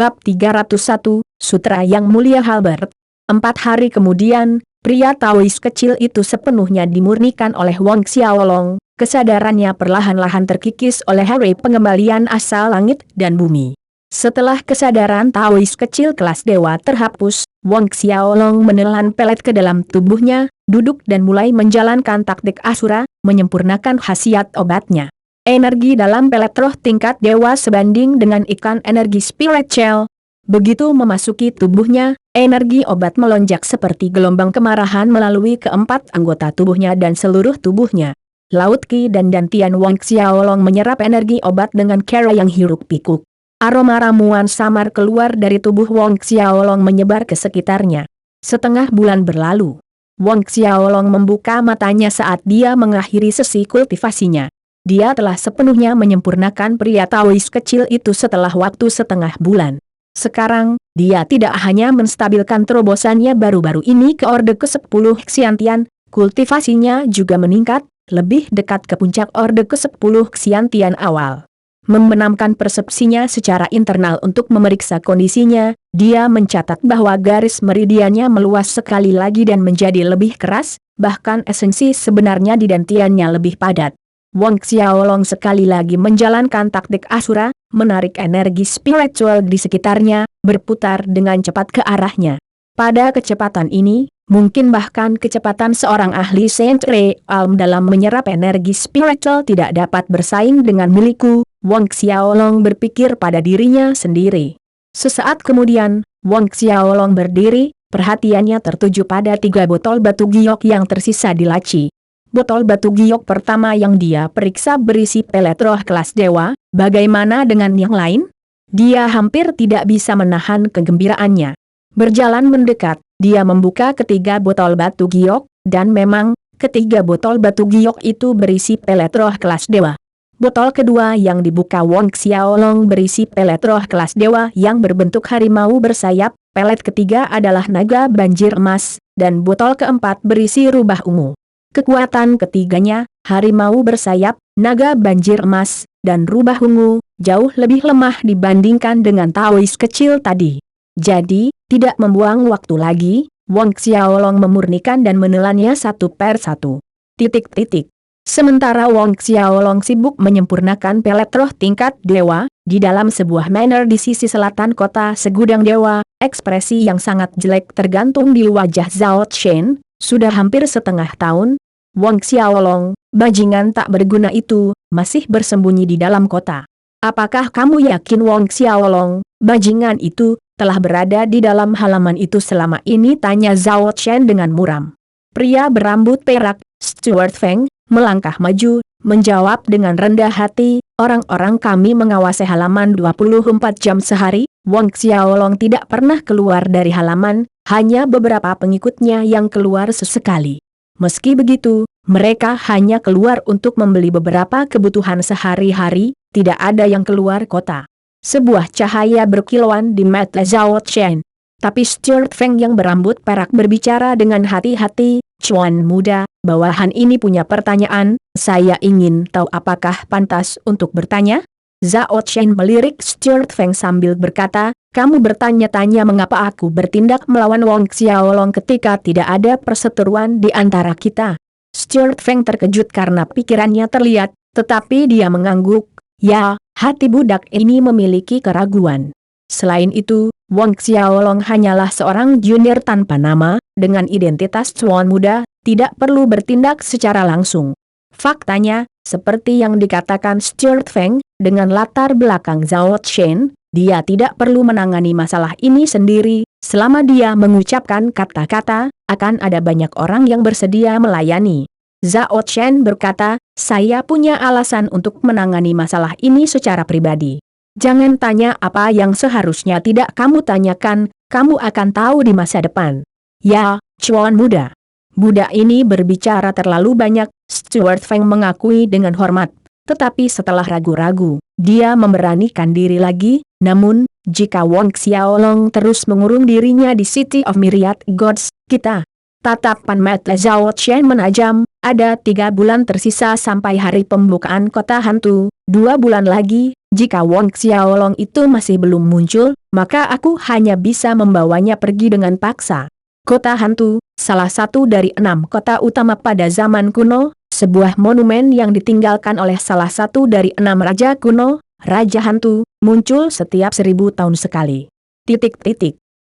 Bab 301, Sutra Yang Mulia Halbert. 4 hari kemudian, pria Taois kecil itu sepenuhnya dimurnikan oleh Wang Xiaolong. Kesadarannya perlahan-lahan terkikis oleh hari pengembalian asal langit dan bumi. Setelah kesadaran Taois kecil kelas dewa terhapus, Wang Xiaolong menelan pelet ke dalam tubuhnya, duduk dan mulai menjalankan taktik Asura, menyempurnakan khasiat obatnya. Energi dalam pelet roh tingkat dewa sebanding dengan ikan energi spiritual. Begitu memasuki tubuhnya, energi obat melonjak seperti gelombang kemarahan melalui keempat anggota tubuhnya dan seluruh tubuhnya. Laut Qi dan Dantian Wang Xiaolong menyerap energi obat dengan cara yang hiruk-pikuk. Aroma ramuan samar keluar dari tubuh Wang Xiaolong menyebar ke sekitarnya. Setengah bulan berlalu. Wang Xiaolong membuka matanya saat dia mengakhiri sesi kultivasinya. Dia telah sepenuhnya menyempurnakan pria Taois kecil itu setelah waktu setengah bulan. Sekarang, dia tidak hanya menstabilkan terobosannya baru-baru ini ke orde ke-10 Xiantian, kultivasinya juga meningkat, lebih dekat ke puncak orde ke-10 Xiantian awal. Membenamkan persepsinya secara internal untuk memeriksa kondisinya, dia mencatat bahwa garis meridiannya meluas sekali lagi dan menjadi lebih keras, bahkan esensi sebenarnya di dantiannya lebih padat. Wang Xiaolong sekali lagi menjalankan taktik Asura, menarik energi spiritual di sekitarnya, berputar dengan cepat ke arahnya. Pada kecepatan ini, mungkin bahkan kecepatan seorang ahli Saint Realm dalam menyerap energi spiritual tidak dapat bersaing dengan milikku. Wang Xiaolong berpikir pada dirinya sendiri. Sesaat kemudian, Wang Xiaolong berdiri, perhatiannya tertuju pada 3 botol batu giok yang tersisa di laci. Botol batu giok pertama yang dia periksa berisi pelet roh kelas dewa, bagaimana dengan yang lain? Dia hampir tidak bisa menahan kegembiraannya. Berjalan mendekat, dia membuka ketiga botol batu giok, dan memang, ketiga botol batu giok itu berisi pelet roh kelas dewa. Botol kedua yang dibuka Wang Xiaolong berisi pelet roh kelas dewa yang berbentuk harimau bersayap, pelet ketiga adalah naga banjir emas, dan botol keempat berisi rubah ungu. Kekuatan ketiganya, harimau bersayap, naga banjir emas, dan rubah ungu, jauh lebih lemah dibandingkan dengan Taois kecil tadi. Jadi, tidak membuang waktu lagi, Wang Xiaolong memurnikan dan menelannya satu per satu. Sementara Wang Xiaolong sibuk menyempurnakan pelet roh tingkat dewa, di dalam sebuah manor di sisi selatan kota segudang dewa, ekspresi yang sangat jelek tergantung di wajah Zhao Chen. Sudah hampir setengah tahun, Wang Xiaolong, bajingan tak berguna itu, masih bersembunyi di dalam kota. Apakah kamu yakin Wang Xiaolong, bajingan itu, telah berada di dalam halaman itu selama ini? Tanya Zhao Chen dengan muram. Pria berambut perak, Stuart Feng, melangkah maju, menjawab dengan rendah hati, orang-orang kami mengawasi halaman 24 jam sehari. Wang Xiaolong tidak pernah keluar dari halaman, hanya beberapa pengikutnya yang keluar sesekali. Meski begitu, mereka hanya keluar untuk membeli beberapa kebutuhan sehari-hari, tidak ada yang keluar kota. Sebuah cahaya berkilauan di mata Zhao Chen. Tapi Stuart Feng yang berambut perak berbicara dengan hati-hati, "Cuan muda, bawahan ini punya pertanyaan, saya ingin tahu apakah pantas untuk bertanya?" Zhao Chen melirik Stuart Feng sambil berkata, "Kamu bertanya-tanya mengapa aku bertindak melawan Wang Xiaolong ketika tidak ada perseteruan di antara kita." Stuart Feng terkejut karena pikirannya terlihat, tetapi dia mengangguk. Ya, hati budak ini memiliki keraguan. Selain itu, Wang Xiaolong hanyalah seorang junior tanpa nama, dengan identitas cuan muda, tidak perlu bertindak secara langsung. Faktanya, seperti yang dikatakan Stuart Feng, dengan latar belakang Zhao Chen, dia tidak perlu menangani masalah ini sendiri. Selama dia mengucapkan kata-kata, akan ada banyak orang yang bersedia melayani. Zhao Chen berkata, "Saya punya alasan untuk menangani masalah ini secara pribadi. Jangan tanya apa yang seharusnya tidak kamu tanyakan, kamu akan tahu di masa depan." "Ya, cuan muda." Budak ini berbicara terlalu banyak, Stuart Feng mengakui dengan hormat. Tetapi setelah ragu-ragu, dia memberanikan diri lagi. Namun, jika Wang Xiaolong terus mengurung dirinya di City of Myriad Gods, kita Tatapan mata Zhao Chen menajam, ada 3 bulan tersisa sampai hari pembukaan kota hantu, 2 bulan lagi, jika Wang Xiaolong itu masih belum muncul, maka aku hanya bisa membawanya pergi dengan paksa. Kota hantu, salah satu dari 6 kota utama pada zaman kuno, sebuah monumen yang ditinggalkan oleh salah satu dari 6 raja kuno, raja hantu, muncul setiap 1000 tahun sekali.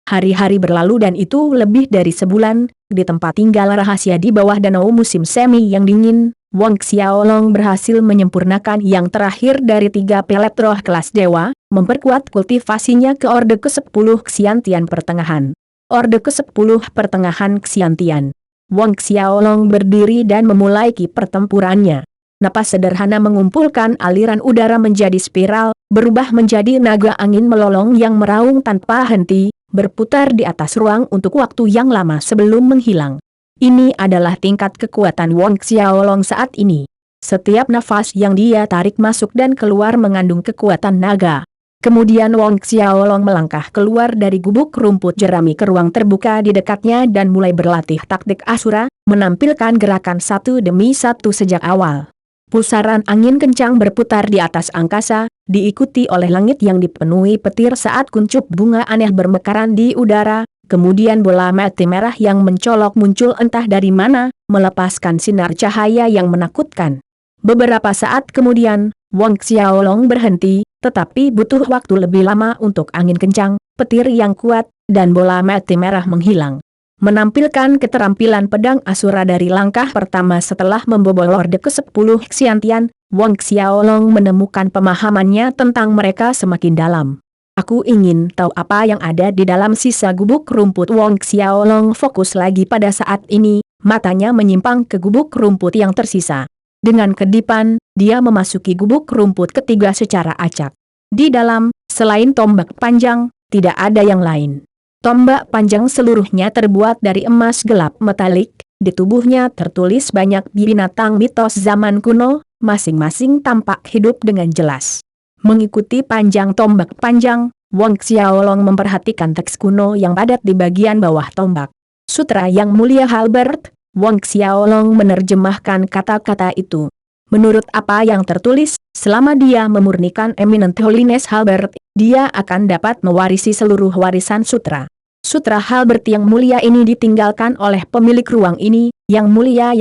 Hari-hari berlalu dan itu lebih dari sebulan, di tempat tinggal rahasia di bawah danau musim semi yang dingin, Wang Xiaolong berhasil menyempurnakan yang terakhir dari 3 pelet roh kelas dewa, memperkuat kultivasinya ke Orde ke-10 Xiantian Pertengahan. Orde ke-10 Pertengahan Xiantian. Wang Xiaolong berdiri dan memulai pertempurannya. Napas sederhana mengumpulkan aliran udara menjadi spiral, berubah menjadi naga angin melolong yang meraung tanpa henti, berputar di atas ruang untuk waktu yang lama sebelum menghilang. Ini adalah tingkat kekuatan Wang Xiaolong saat ini. Setiap nafas yang dia tarik masuk dan keluar mengandung kekuatan naga. Kemudian Wang Xiaolong melangkah keluar dari gubuk rumput jerami ke ruang terbuka di dekatnya dan mulai berlatih taktik Asura, menampilkan gerakan satu demi satu sejak awal. Pusaran angin kencang berputar di atas angkasa, diikuti oleh langit yang dipenuhi petir saat kuncup bunga aneh bermekaran di udara, kemudian bola mati merah yang mencolok muncul entah dari mana, melepaskan sinar cahaya yang menakutkan. Beberapa saat kemudian, Wang Xiaolong berhenti, tetapi butuh waktu lebih lama untuk angin kencang, petir yang kuat, dan bola mati merah menghilang. Menampilkan keterampilan pedang Asura dari langkah pertama setelah membobol Orde ke-10 Xiantian, Wang Xiaolong menemukan pemahamannya tentang mereka semakin dalam. Aku ingin tahu apa yang ada di dalam sisa gubuk rumput. Wang Xiaolong fokus lagi pada saat ini, matanya menyimpang ke gubuk rumput yang tersisa. Dengan kedipan, dia memasuki gubuk rumput ketiga secara acak. Di dalam, selain tombak panjang, tidak ada yang lain. Tombak panjang seluruhnya terbuat dari emas gelap metalik, di tubuhnya tertulis banyak binatang mitos zaman kuno, masing-masing tampak hidup dengan jelas. Mengikuti panjang tombak panjang, Wang Xiaolong memperhatikan teks kuno yang padat di bagian bawah tombak. Sutra Yang Mulia Halberd, Wang Xiaolong menerjemahkan kata-kata itu. Menurut apa yang tertulis, selama dia memurnikan Eminent Holiness Halberd, dia akan dapat mewarisi seluruh warisan sutra. Sutra Halberd yang mulia ini ditinggalkan oleh pemilik ruang ini, yang mulia,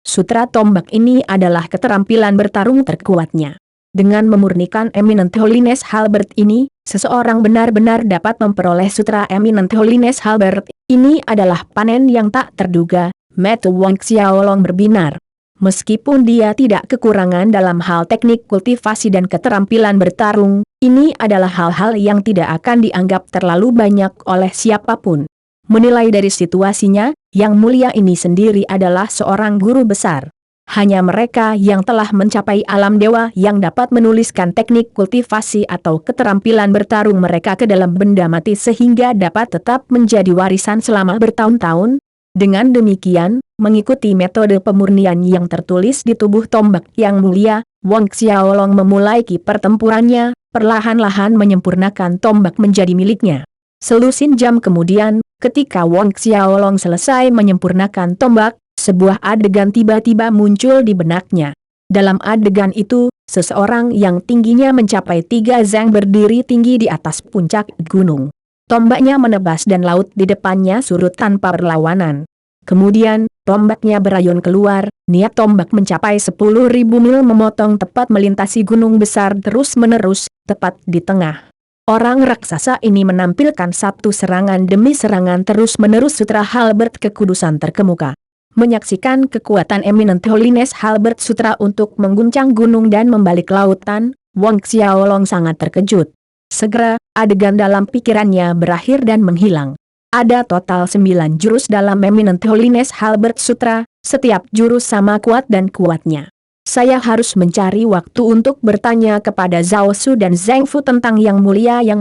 sutra tombak ini adalah keterampilan bertarung terkuatnya. Dengan memurnikan Eminent Holiness Halberd ini, seseorang benar-benar dapat memperoleh sutra Eminent Holiness Halberd. Ini adalah panen yang tak terduga, mata Wang Xiaolong berbinar. Meskipun dia tidak kekurangan dalam hal teknik kultivasi dan keterampilan bertarung, ini adalah hal-hal yang tidak akan dianggap terlalu banyak oleh siapapun. Menilai dari situasinya, Yang Mulia ini sendiri adalah seorang guru besar. Hanya mereka yang telah mencapai alam dewa yang dapat menuliskan teknik kultivasi atau keterampilan bertarung mereka ke dalam benda mati sehingga dapat tetap menjadi warisan selama bertahun-tahun. Dengan demikian, mengikuti metode pemurnian yang tertulis di tubuh tombak Yang Mulia, Wang Xiaolong memulai pertempurannya, perlahan-lahan menyempurnakan tombak menjadi miliknya. Selusin jam kemudian, ketika Wang Xiaolong selesai menyempurnakan tombak, sebuah adegan tiba-tiba muncul di benaknya. Dalam adegan itu, seseorang yang tingginya mencapai 3 zeng berdiri tinggi di atas puncak gunung. Tombaknya menebas dan laut di depannya surut tanpa perlawanan. Kemudian, tombaknya berayun keluar, niat tombak mencapai 10.000 mil memotong tepat melintasi gunung besar terus-menerus, tepat di tengah. Orang raksasa ini menampilkan satu serangan demi serangan terus-menerus sutra Halberd kekudusan terkemuka. Menyaksikan kekuatan Eminent Holiness Halberd Sutra untuk mengguncang gunung dan membalik lautan, Wang Xiaolong sangat terkejut. Segera, adegan dalam pikirannya berakhir dan menghilang. Ada total 9 jurus dalam Eminent Holiness Halberd Sutra, setiap jurus sama kuat dan kuatnya. Saya harus mencari waktu untuk bertanya kepada Zhao Su dan Zheng Fu tentang Yang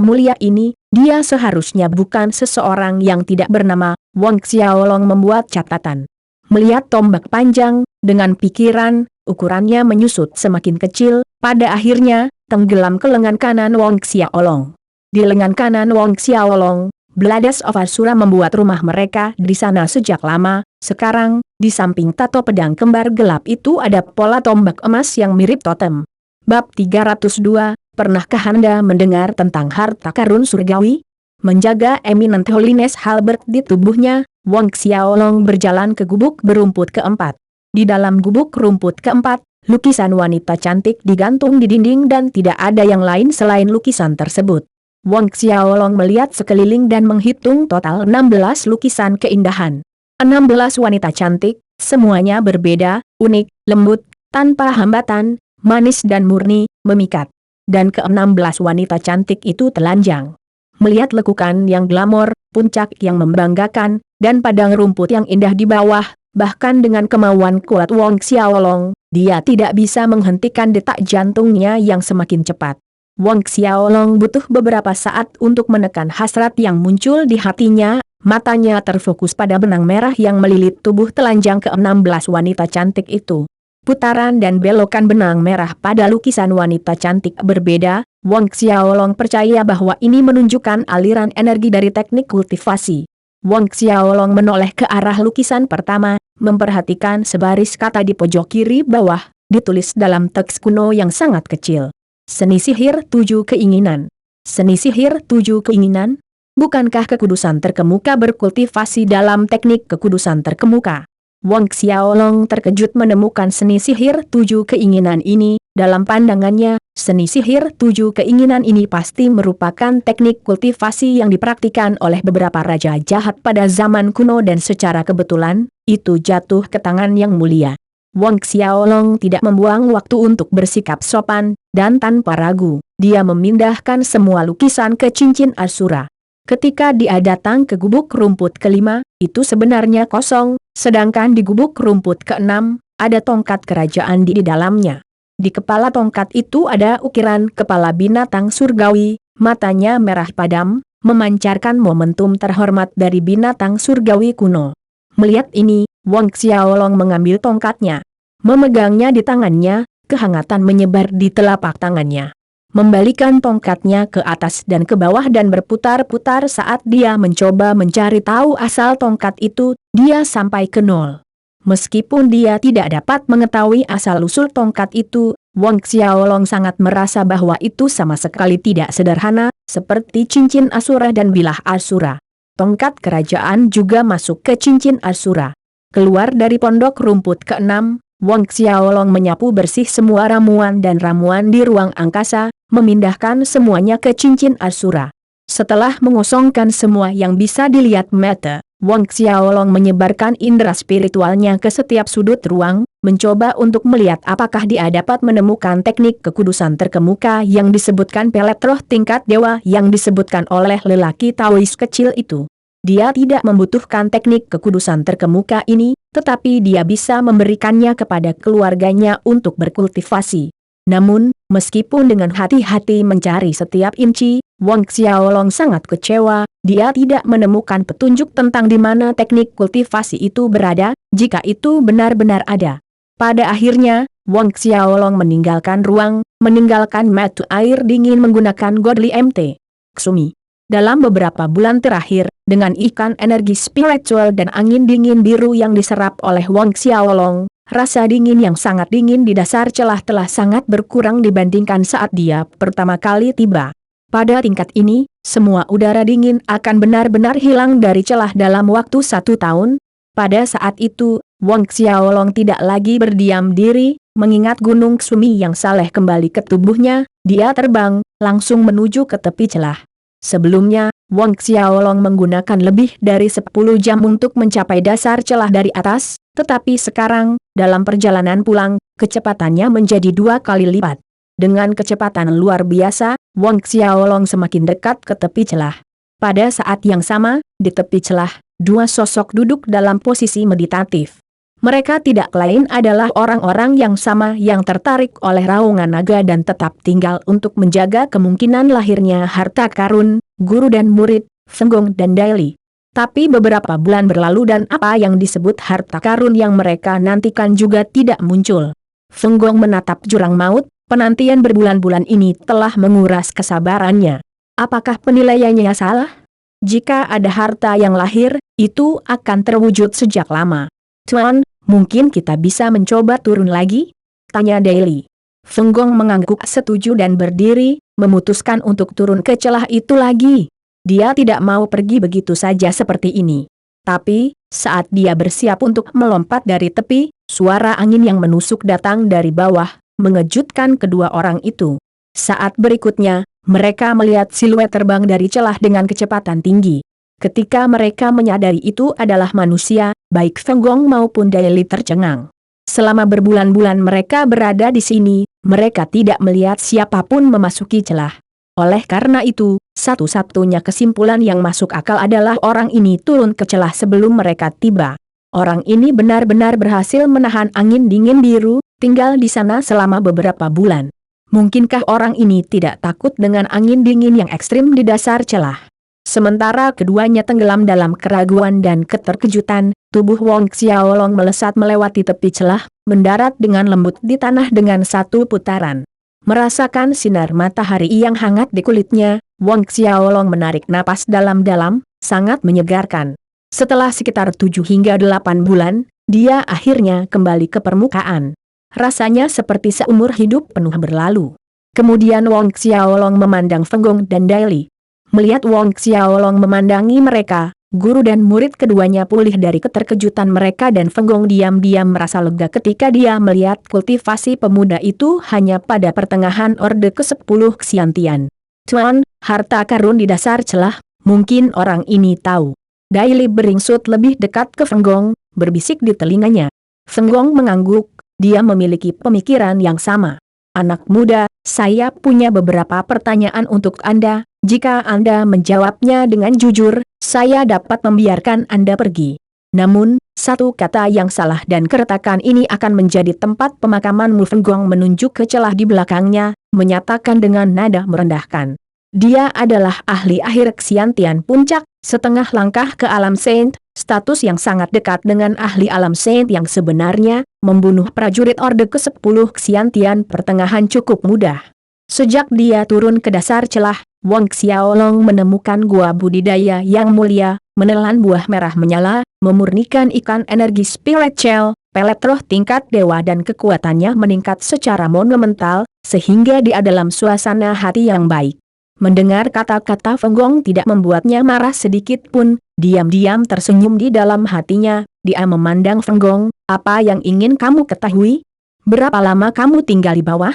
Mulia ini, dia seharusnya bukan seseorang yang tidak bernama. Wang Xiaolong membuat catatan. Melihat tombak panjang, dengan pikiran, ukurannya menyusut semakin kecil, pada akhirnya, tenggelam ke lengan kanan Wang Xiaolong. Di lengan kanan Wang Xiaolong, Blades of Asura membuat rumah mereka di sana sejak lama. Sekarang, di samping tato pedang kembar gelap itu ada pola tombak emas yang mirip totem. Bab 302, pernahkah Anda mendengar tentang harta karun surgawi? Menjaga eminent holiness halberd di tubuhnya, Wang Xiaolong berjalan ke gubuk berumput keempat. Di dalam gubuk rumput keempat, lukisan wanita cantik digantung di dinding dan tidak ada yang lain selain lukisan tersebut. Wang Xiaolong melihat sekeliling dan menghitung total 16 lukisan keindahan. 16 wanita cantik, semuanya berbeda, unik, lembut, tanpa hambatan, manis dan murni, memikat. Dan ke-16 wanita cantik itu telanjang. Melihat lekukan yang glamor, puncak yang membanggakan, dan padang rumput yang indah di bawah, bahkan dengan kemauan kuat Wang Xiaolong, dia tidak bisa menghentikan detak jantungnya yang semakin cepat. Wang Xiaolong butuh beberapa saat untuk menekan hasrat yang muncul di hatinya, matanya terfokus pada benang merah yang melilit tubuh telanjang ke-16 wanita cantik itu. Putaran dan belokan benang merah pada lukisan wanita cantik berbeda, Wang Xiaolong percaya bahwa ini menunjukkan aliran energi dari teknik kultivasi. Wang Xiaolong menoleh ke arah lukisan pertama, memperhatikan sebaris kata di pojok kiri bawah, ditulis dalam teks kuno yang sangat kecil. Seni sihir 7 keinginan. Seni sihir 7 keinginan? Bukankah kekudusan terkemuka berkultivasi dalam teknik kekudusan terkemuka? Wang Xiaolong terkejut menemukan seni sihir 7 keinginan ini. Dalam pandangannya, seni sihir 7 keinginan ini pasti merupakan teknik kultivasi yang dipraktikkan oleh beberapa raja jahat pada zaman kuno dan secara kebetulan, itu jatuh ke tangan yang mulia. Wang Xiaolong tidak membuang waktu untuk bersikap sopan, dan tanpa ragu, dia memindahkan semua lukisan ke cincin Asura. Ketika dia datang ke gubuk rumput kelima, itu sebenarnya kosong, sedangkan di gubuk rumput keenam, ada tongkat kerajaan di dalamnya. Di kepala tongkat itu ada ukiran kepala binatang surgawi, matanya merah padam, memancarkan momentum terhormat dari binatang surgawi kuno. Melihat ini, Wang Xiaolong mengambil tongkatnya. Memegangnya di tangannya, kehangatan menyebar di telapak tangannya. Membalikan tongkatnya ke atas dan ke bawah dan berputar-putar saat dia mencoba mencari tahu asal tongkat itu, dia sampai ke nol. Meskipun dia tidak dapat mengetahui asal-usul tongkat itu, Wang Xiaolong sangat merasa bahwa itu sama sekali tidak sederhana, seperti cincin Asura dan bilah Asura. Tongkat kerajaan juga masuk ke cincin Asura. Keluar dari pondok rumput keenam, Wang Xiaolong menyapu bersih semua ramuan dan ramuan di ruang angkasa, memindahkan semuanya ke cincin Asura. Setelah mengosongkan semua yang bisa dilihat mata, Wang Xiaolong menyebarkan indera spiritualnya ke setiap sudut ruang, mencoba untuk melihat apakah dia dapat menemukan teknik kekudusan terkemuka yang disebutkan pelet roh tingkat dewa yang disebutkan oleh lelaki Taois kecil itu. Dia tidak membutuhkan teknik kekudusan terkemuka ini, tetapi dia bisa memberikannya kepada keluarganya untuk berkultivasi. Namun, meskipun dengan hati-hati mencari setiap inci, Wang Xiaolong sangat kecewa, dia tidak menemukan petunjuk tentang di mana teknik kultivasi itu berada, jika itu benar-benar ada. Pada akhirnya, Wang Xiaolong meninggalkan ruang, meninggalkan mata air dingin menggunakan Godly MT. Ksumi. Dalam beberapa bulan terakhir, dengan ikan energi spiritual dan angin dingin biru yang diserap oleh Wang Xiaolong, rasa dingin yang sangat dingin di dasar celah telah sangat berkurang dibandingkan saat dia pertama kali tiba. Pada tingkat ini, semua udara dingin akan benar-benar hilang dari celah dalam waktu 1 tahun. Pada saat itu, Wang Xiaolong tidak lagi berdiam diri, mengingat Gunung Ksumi yang saleh kembali ke tubuhnya, dia terbang, langsung menuju ke tepi celah. Sebelumnya, Wang Xiaolong menggunakan lebih dari 10 jam untuk mencapai dasar celah dari atas, tetapi sekarang, dalam perjalanan pulang, kecepatannya menjadi 2 kali lipat. Dengan kecepatan luar biasa, Wang Xiaolong semakin dekat ke tepi celah. Pada saat yang sama, di tepi celah, 2 sosok duduk dalam posisi meditatif. Mereka tidak lain adalah orang-orang yang sama yang tertarik oleh raungan naga dan tetap tinggal untuk menjaga kemungkinan lahirnya harta karun, guru dan murid, Fenggong dan Daili. Tapi beberapa bulan berlalu dan apa yang disebut harta karun yang mereka nantikan juga tidak muncul. Fenggong menatap jurang maut, penantian berbulan-bulan ini telah menguras kesabarannya. Apakah penilaiannya salah? Jika ada harta yang lahir, itu akan terwujud sejak lama. Tuan, mungkin kita bisa mencoba turun lagi? Tanya Daily. Feng Gong mengangguk setuju dan berdiri, memutuskan untuk turun ke celah itu lagi. Dia tidak mau pergi begitu saja seperti ini. Tapi, saat dia bersiap untuk melompat dari tepi, suara angin yang menusuk datang dari bawah, mengejutkan kedua orang itu. Saat berikutnya, mereka melihat siluet terbang dari celah dengan kecepatan tinggi. Ketika mereka menyadari itu adalah manusia, baik Feng Gong maupun Daily tercengang. Selama berbulan-bulan mereka berada di sini, mereka tidak melihat siapapun memasuki celah. Oleh karena itu, satu-satunya kesimpulan yang masuk akal adalah orang ini turun ke celah sebelum mereka tiba. Orang ini benar-benar berhasil menahan angin dingin biru, tinggal di sana selama beberapa bulan. Mungkinkah orang ini tidak takut dengan angin dingin yang ekstrim di dasar celah? Sementara keduanya tenggelam dalam keraguan dan keterkejutan, tubuh Wong Xiaolong melesat melewati tepi celah, mendarat dengan lembut di tanah dengan satu putaran. Merasakan sinar matahari yang hangat di kulitnya, Wong Xiaolong menarik napas dalam-dalam, sangat menyegarkan. Setelah sekitar 7 hingga 8 bulan, dia akhirnya kembali ke permukaan. Rasanya seperti seumur hidup penuh berlalu. Kemudian Wong Xiaolong memandang Feng Gong dan Daily. Melihat Wong Xiaolong memandangi mereka, guru dan murid keduanya pulih dari keterkejutan mereka dan Feng Gong diam-diam merasa lega ketika dia melihat kultivasi pemuda itu hanya pada pertengahan Orde ke-10 Xiantian. Tuan, harta karun di dasar celah, mungkin orang ini tahu. Daily beringsut lebih dekat ke Feng Gong, berbisik di telinganya. Feng Gong mengangguk, dia memiliki pemikiran yang sama. Anak muda, saya punya beberapa pertanyaan untuk Anda. Jika Anda menjawabnya dengan jujur, saya dapat membiarkan Anda pergi. Namun, satu kata yang salah dan keretakan ini akan menjadi tempat pemakamanmu. Feng Gong menunjuk ke celah di belakangnya, menyatakan dengan nada merendahkan. Dia adalah ahli akhir Xiantian Puncak, setengah langkah ke alam Saint, status yang sangat dekat dengan ahli alam Saint yang sebenarnya, membunuh prajurit Orde ke-10 Xiantian pertengahan cukup mudah. Sejak dia turun ke dasar celah, Wong Xiaolong menemukan gua budidaya yang mulia, menelan buah merah menyala, memurnikan ikan energi spirit shell, pelet roh tingkat dewa dan kekuatannya meningkat secara monumental, sehingga dia dalam suasana hati yang baik. Mendengar kata-kata Feng Gong tidak membuatnya marah sedikit pun, diam-diam tersenyum di dalam hatinya, dia memandang Feng Gong, apa yang ingin kamu ketahui? Berapa lama kamu tinggal di bawah?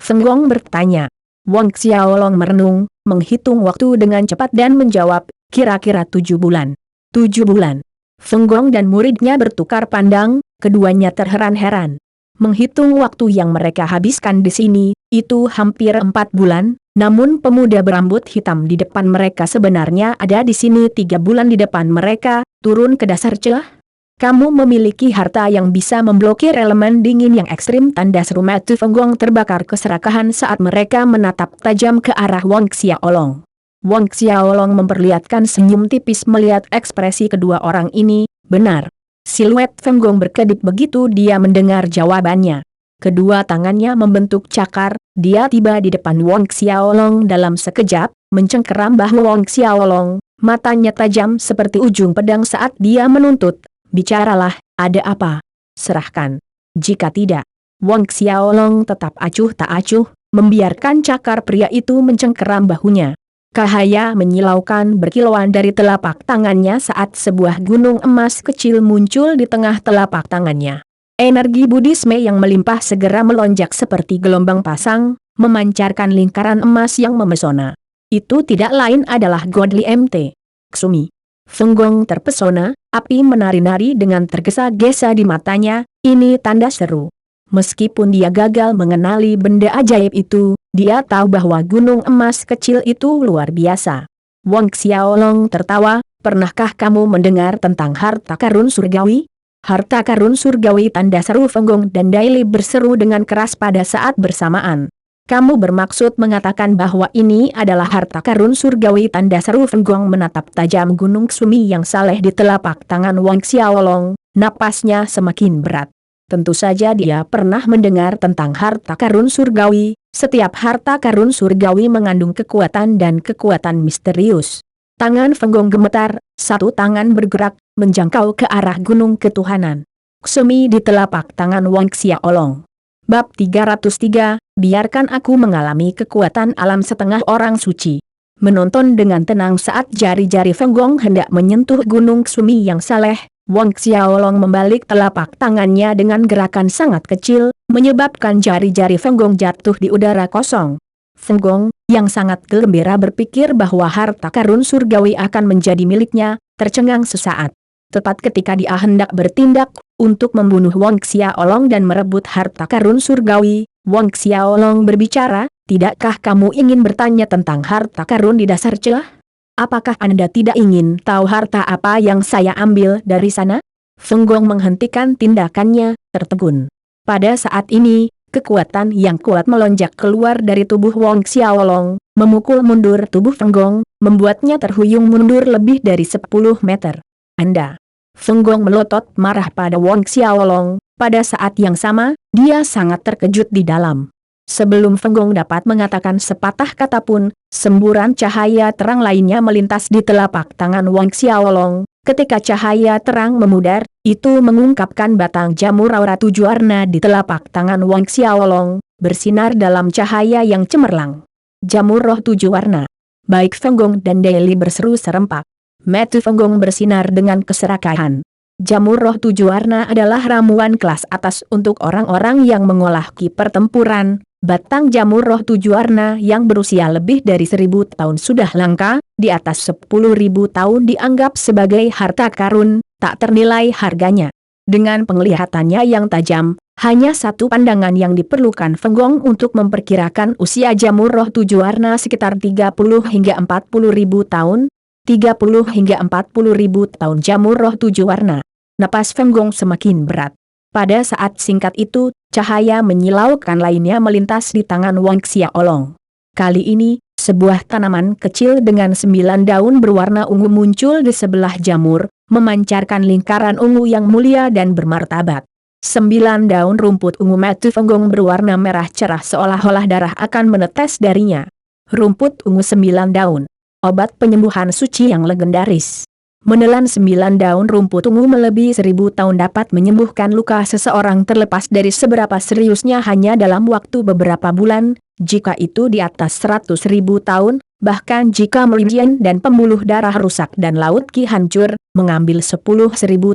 Feng Gong bertanya. Wong Xiaolong merenung, menghitung waktu dengan cepat dan menjawab, kira-kira 7 bulan. 7 bulan. Feng Gong dan muridnya bertukar pandang, keduanya terheran-heran. Menghitung waktu yang mereka habiskan di sini, itu hampir 4 bulan, namun pemuda berambut hitam di depan mereka sebenarnya ada di sini 3 bulan di depan mereka, turun ke dasar celah. Kamu memiliki harta yang bisa memblokir elemen dingin yang ekstrim. Tanda seru mata Feng Gong terbakar keserakahan saat mereka menatap tajam ke arah Wong Xiaolong. Wong Xiaolong memperlihatkan senyum tipis melihat ekspresi kedua orang ini, benar. Siluet Feng Gong berkedip begitu dia mendengar jawabannya. Kedua tangannya membentuk cakar, dia tiba di depan Wong Xiaolong dalam sekejap, mencengkeram bahu Wong Xiaolong, matanya tajam seperti ujung pedang saat dia menuntut. Bicaralah, ada apa? Serahkan. Jika tidak, Wong Xiaolong tetap acuh tak acuh, membiarkan cakar pria itu mencengkeram bahunya. Cahaya menyilaukan berkilauan dari telapak tangannya saat sebuah gunung emas kecil muncul di tengah telapak tangannya. Energi Buddhisme yang melimpah segera melonjak seperti gelombang pasang, memancarkan lingkaran emas yang memesona. Itu tidak lain adalah Godly MT. Ksumi. Feng Gong terpesona, api menari-nari dengan tergesa-gesa di matanya, ini tanda seru. Meskipun dia gagal mengenali benda ajaib itu, dia tahu bahwa gunung emas kecil itu luar biasa. Wong Xiaolong tertawa, pernahkah kamu mendengar tentang harta karun surgawi? Harta karun surgawi, tanda seru Feng Gong dan Daily berseru dengan keras pada saat bersamaan. Kamu bermaksud mengatakan bahwa ini adalah harta karun surgawi? Tanda seru Feng Gong menatap tajam gunung Ksumi yang saleh di telapak tangan Wong Xiaolong, napasnya semakin berat. Tentu saja dia pernah mendengar tentang harta karun surgawi, setiap harta karun surgawi mengandung kekuatan dan kekuatan misterius. Tangan Fenggong gemetar, satu tangan bergerak, menjangkau ke arah gunung ketuhanan. Semi di telapak tangan Wang Xiaolong. Bab 303, biarkan aku mengalami kekuatan alam setengah orang suci. Menonton dengan tenang saat jari-jari Fenggong hendak menyentuh gunung Sumi yang saleh, Wang Xiaolong membalik telapak tangannya dengan gerakan sangat kecil, menyebabkan jari-jari Fenggong jatuh di udara kosong. Fenggong, yang sangat gembira berpikir bahwa harta karun surgawi akan menjadi miliknya, tercengang sesaat. Tepat ketika dia hendak bertindak untuk membunuh Wang Xiaolong dan merebut harta karun surgawi, Wang Xiaolong berbicara, "Tidakkah kamu ingin bertanya tentang harta karun di dasar celah? Apakah Anda tidak ingin tahu harta apa yang saya ambil dari sana?" Fenggong menghentikan tindakannya, tertegun. Pada saat ini, kekuatan yang kuat melonjak keluar dari tubuh Wang Xiaolong, memukul mundur tubuh Fenggong, membuatnya terhuyung mundur lebih dari 10 meter. "Anda!" Fenggong melotot marah pada Wang Xiaolong. Pada saat yang sama, dia sangat terkejut di dalam. Sebelum Fenggong dapat mengatakan sepatah kata pun, semburan cahaya terang lainnya melintas di telapak tangan Wang Xiaolong. Ketika cahaya terang memudar, itu mengungkapkan batang jamur aura 7 warna di telapak tangan Wang Xiaolong, bersinar dalam cahaya yang cemerlang. Jamur roh 7 warna. Baik Fenggong dan Daily berseru serempak. Mata Fenggong bersinar dengan keserakahan. Jamur roh 7 warna adalah ramuan kelas atas untuk orang-orang yang mengolah ki pertempuran. Batang jamur roh 7 warna yang berusia lebih dari 1000 tahun sudah langka, di atas 10.000 tahun dianggap sebagai harta karun, tak ternilai harganya. Dengan penglihatannya yang tajam, hanya satu pandangan yang diperlukan Fenggong untuk memperkirakan usia jamur roh 7 warna sekitar 30 hingga 40.000 tahun. 30 hingga 40.000 tahun jamur roh 7 warna. Napas Fenggong semakin berat. Pada saat singkat itu, cahaya menyilaukan lainnya melintas di tangan Wang Xiaolong. Kali ini, sebuah tanaman kecil dengan 9 daun berwarna ungu muncul di sebelah jamur, memancarkan lingkaran ungu yang mulia dan bermartabat. 9 daun rumput ungu mata Fenggong berwarna merah cerah seolah-olah darah akan menetes darinya. Rumput ungu 9 daun. Obat penyembuhan suci yang legendaris. Menelan 9 daun rumput ungu melebihi 1000 tahun dapat menyembuhkan luka seseorang terlepas dari seberapa seriusnya hanya dalam waktu beberapa bulan, jika itu di atas 100.000 tahun, bahkan jika meridian dan pembuluh darah rusak dan laut ki hancur, mengambil 10.000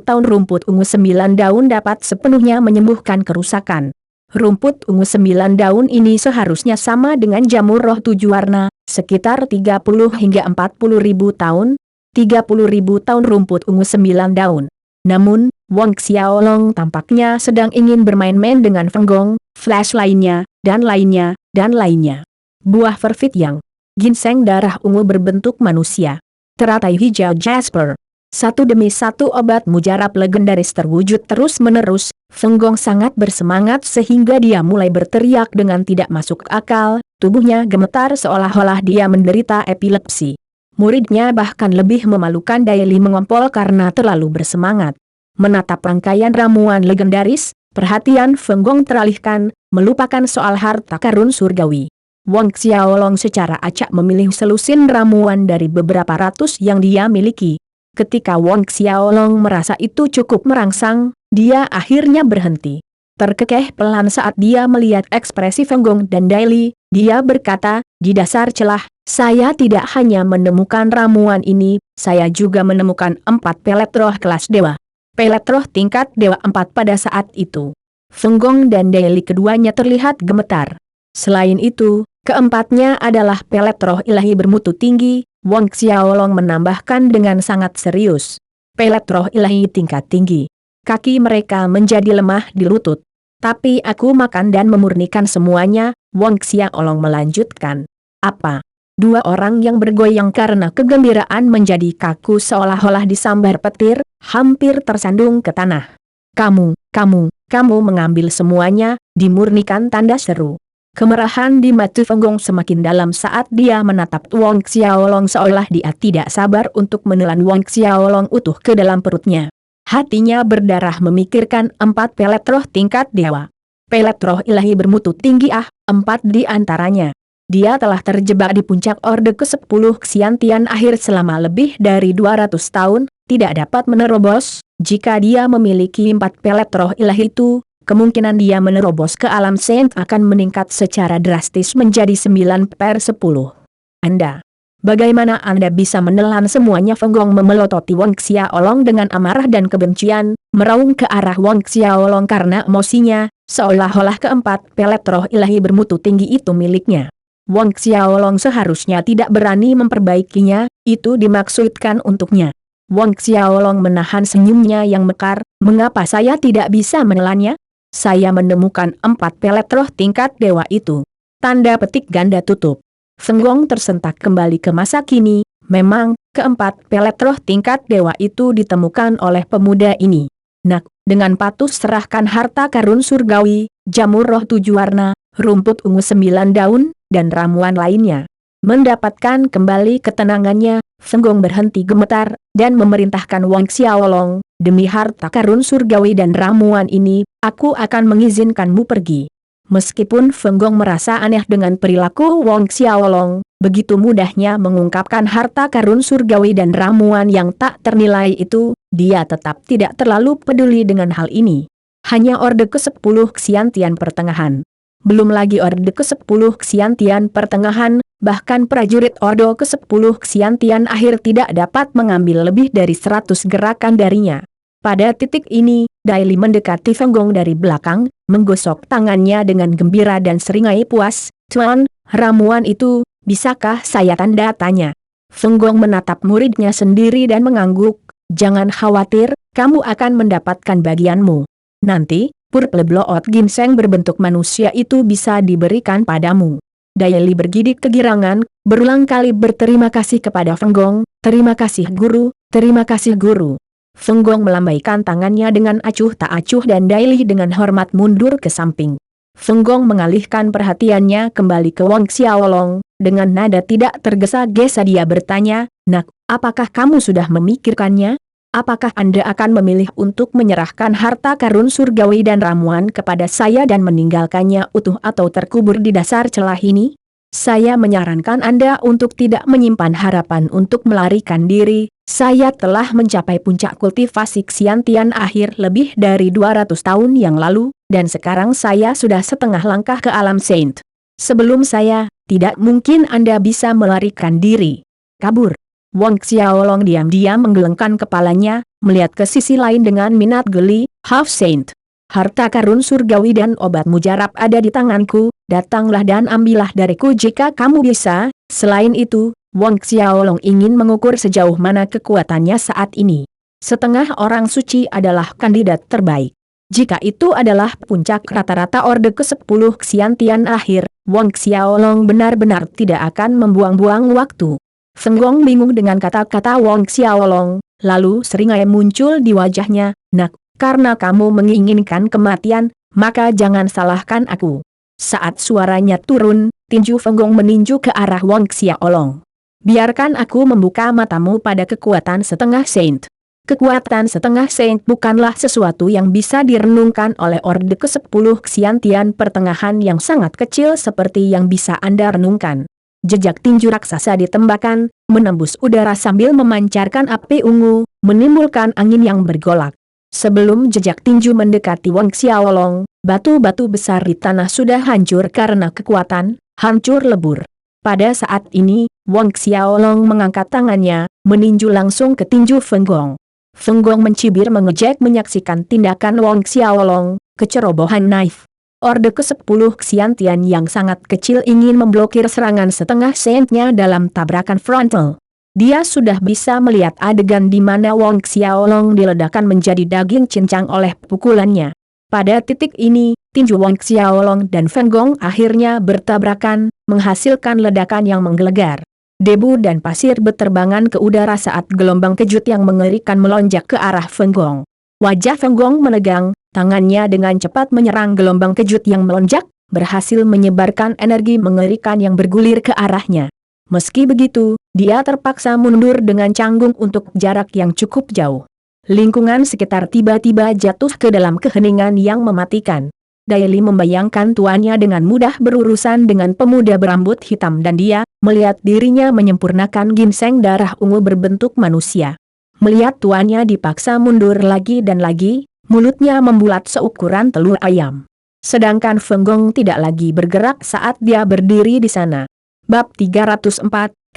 tahun rumput ungu 9 daun dapat sepenuhnya menyembuhkan kerusakan. Rumput ungu 9 daun ini seharusnya sama dengan jamur roh 7 warna, sekitar 30 hingga 40.000 tahun, 30.000 tahun rumput ungu 9 daun. Namun, Wang Xiaolong tampaknya sedang ingin bermain-main dengan Fenggong, flash lainnya, dan lainnya, dan lainnya. Buah verfit yang ginseng darah ungu berbentuk manusia. Teratai hijau jasper. Satu demi satu obat mujarab legendaris terwujud terus-menerus. Fenggong sangat bersemangat sehingga dia mulai berteriak dengan tidak masuk akal, tubuhnya gemetar seolah-olah dia menderita epilepsi. Muridnya bahkan lebih memalukan Daily mengompol karena terlalu bersemangat. Menatap rangkaian ramuan legendaris, perhatian Fenggong teralihkan, melupakan soal harta karun surgawi. Wang Xiaolong secara acak memilih selusin ramuan dari beberapa ratus yang dia miliki. Ketika Wang Xiaolong merasa itu cukup merangsang, dia akhirnya berhenti. Terkekeh pelan saat dia melihat ekspresi Fenggong dan Daily, dia berkata, "Di dasar celah, saya tidak hanya menemukan ramuan ini, saya juga menemukan 4 pelet roh kelas dewa. Pelet roh tingkat dewa 4 pada saat itu." Fenggong dan Daily keduanya terlihat gemetar. Selain itu, keempatnya adalah pelet roh ilahi bermutu tinggi. Wang Xiaolong menambahkan dengan sangat serius. Pelet roh ilahi tingkat tinggi. Kaki mereka menjadi lemah di lutut. Tapi aku makan dan memurnikan semuanya, Wang Xiaolong melanjutkan. Apa? 2 orang yang bergoyang karena kegembiraan menjadi kaku seolah-olah disambar petir, hampir tersandung ke tanah. Kamu mengambil semuanya, dimurnikan, tanda seru. Kemerahan di mata Fenggong semakin dalam saat dia menatap Wang Xiaolong seolah dia tidak sabar untuk menelan Wang Xiaolong utuh ke dalam perutnya. Hatinya berdarah memikirkan 4 pelet roh tingkat dewa. Pelet roh ilahi bermutu tinggi 4 di antaranya. Dia telah terjebak di puncak Orde ke-10 Xiantian akhir selama lebih dari 200 tahun, tidak dapat menerobos. Jika dia memiliki 4 pelet roh ilahi itu, kemungkinan dia menerobos ke alam Saint akan meningkat secara drastis menjadi 9/10. Anda, bagaimana Anda bisa menelan semuanya? Feng Gong memelototi Wang Xiaolong dengan amarah dan kebencian, meraung ke arah Wang Xiaolong karena emosinya, seolah-olah keempat pelet roh ilahi bermutu tinggi itu miliknya. Wang Xiaolong seharusnya tidak berani memperbaikinya, itu dimaksudkan untuknya. Wang Xiaolong menahan senyumnya yang mekar, mengapa saya tidak bisa menelannya? Saya menemukan 4 pelet roh tingkat dewa itu. Tanda petik ganda tutup. Feng Gong tersentak kembali ke masa kini, memang, keempat pelet roh tingkat dewa itu ditemukan oleh pemuda ini. Nak, dengan patuh serahkan harta karun surgawi, jamur roh 7 warna, rumput ungu 9 daun, dan ramuan lainnya. Mendapatkan kembali ketenangannya, Feng Gong berhenti gemetar, dan memerintahkan Wang Xiaolong, demi harta karun surgawi dan ramuan ini, aku akan mengizinkanmu pergi. Meskipun Feng Gong merasa aneh dengan perilaku Wang Xiaolong, begitu mudahnya mengungkapkan harta karun surgawi dan ramuan yang tak ternilai itu, dia tetap tidak terlalu peduli dengan hal ini. Hanya Orde ke-10 Xiantian pertengahan. Belum lagi Orde ke-10 Xiantian pertengahan, bahkan prajurit Orde ke-10 Xiantian akhir tidak dapat mengambil lebih dari 100 gerakan darinya. Pada titik ini, Dai Li mendekati Feng Gong dari belakang, menggosok tangannya dengan gembira dan seringai puas. Tuan, ramuan itu, bisakah saya? Tanda tanya. Feng Gong menatap muridnya sendiri dan mengangguk, jangan khawatir, kamu akan mendapatkan bagianmu. Nanti, Purple Blood Ginseng berbentuk manusia itu bisa diberikan padamu. Dai Li bergidik kegirangan, berulang kali berterima kasih kepada Feng Gong, terima kasih guru, terima kasih guru. Feng Gong melambaikan tangannya dengan acuh tak acuh dan Dai Li dengan hormat mundur ke samping. Feng Gong mengalihkan perhatiannya kembali ke Wang Xiaolong, dengan nada tidak tergesa-gesa dia bertanya, nak, apakah kamu sudah memikirkannya? Apakah Anda akan memilih untuk menyerahkan harta karun surgawi dan ramuan kepada saya dan meninggalkannya utuh atau terkubur di dasar celah ini? Saya menyarankan Anda untuk tidak menyimpan harapan untuk melarikan diri. Saya telah mencapai puncak kultivasi Xiantian akhir lebih dari 200 tahun yang lalu, dan sekarang saya sudah setengah langkah ke alam Saint. Sebelum saya, tidak mungkin Anda bisa melarikan diri. Kabur. Wang Xiaolong diam-diam menggelengkan kepalanya, melihat ke sisi lain dengan minat geli. Half Saint. Harta karun surgawi dan obat mujarab ada di tanganku, datanglah dan ambillah dariku jika kamu bisa. Selain itu, Wang Xiaolong ingin mengukur sejauh mana kekuatannya saat ini. Setengah orang suci adalah kandidat terbaik. Jika itu adalah puncak rata-rata Orde ke-10 Xiantian akhir, Wang Xiaolong benar-benar tidak akan membuang-buang waktu. Feng Gong bingung dengan kata-kata Wang Xiaolong, lalu seringai muncul di wajahnya, nak, karena kamu menginginkan kematian, maka jangan salahkan aku. Saat suaranya turun, tinju Feng Gong meninju ke arah Wang Xiaolong. Biarkan aku membuka matamu pada kekuatan setengah Saint. Kekuatan setengah Saint bukanlah sesuatu yang bisa direnungkan oleh Orde ke-10 Xiantian pertengahan yang sangat kecil seperti yang bisa Anda renungkan. Jejak tinju raksasa ditembakkan, menembus udara sambil memancarkan api ungu, menimbulkan angin yang bergolak. Sebelum jejak tinju mendekati Wang Xiaolong, batu-batu besar di tanah sudah hancur karena kekuatan, hancur lebur. Pada saat ini, Wang Xiaolong mengangkat tangannya, meninju langsung ke tinju Feng Gong. Feng Gong mencibir mengejek menyaksikan tindakan Wang Xiaolong, kecerobohan naif. Orde ke-10 Xiantian yang sangat kecil ingin memblokir serangan setengah Saint-nya dalam tabrakan frontal. Dia sudah bisa melihat adegan di mana Wang Xiaolong diledakkan menjadi daging cincang oleh pukulannya. Pada titik ini, tinju Wang Xiaolong dan Feng Gong akhirnya bertabrakan, menghasilkan ledakan yang menggelegar. Debu dan pasir beterbangan ke udara saat gelombang kejut yang mengerikan melonjak ke arah Feng Gong. Wajah Feng Gong menegang, tangannya dengan cepat menyerang gelombang kejut yang melonjak, berhasil menyebarkan energi mengerikan yang bergulir ke arahnya. Meski begitu, dia terpaksa mundur dengan canggung untuk jarak yang cukup jauh. Lingkungan sekitar tiba-tiba jatuh ke dalam keheningan yang mematikan. Daily membayangkan tuannya dengan mudah berurusan dengan pemuda berambut hitam dan dia melihat dirinya menyempurnakan ginseng darah ungu berbentuk manusia. Melihat tuannya dipaksa mundur lagi dan lagi, mulutnya membulat seukuran telur ayam. Sedangkan Feng Gong tidak lagi bergerak saat dia berdiri di sana. Bab 304,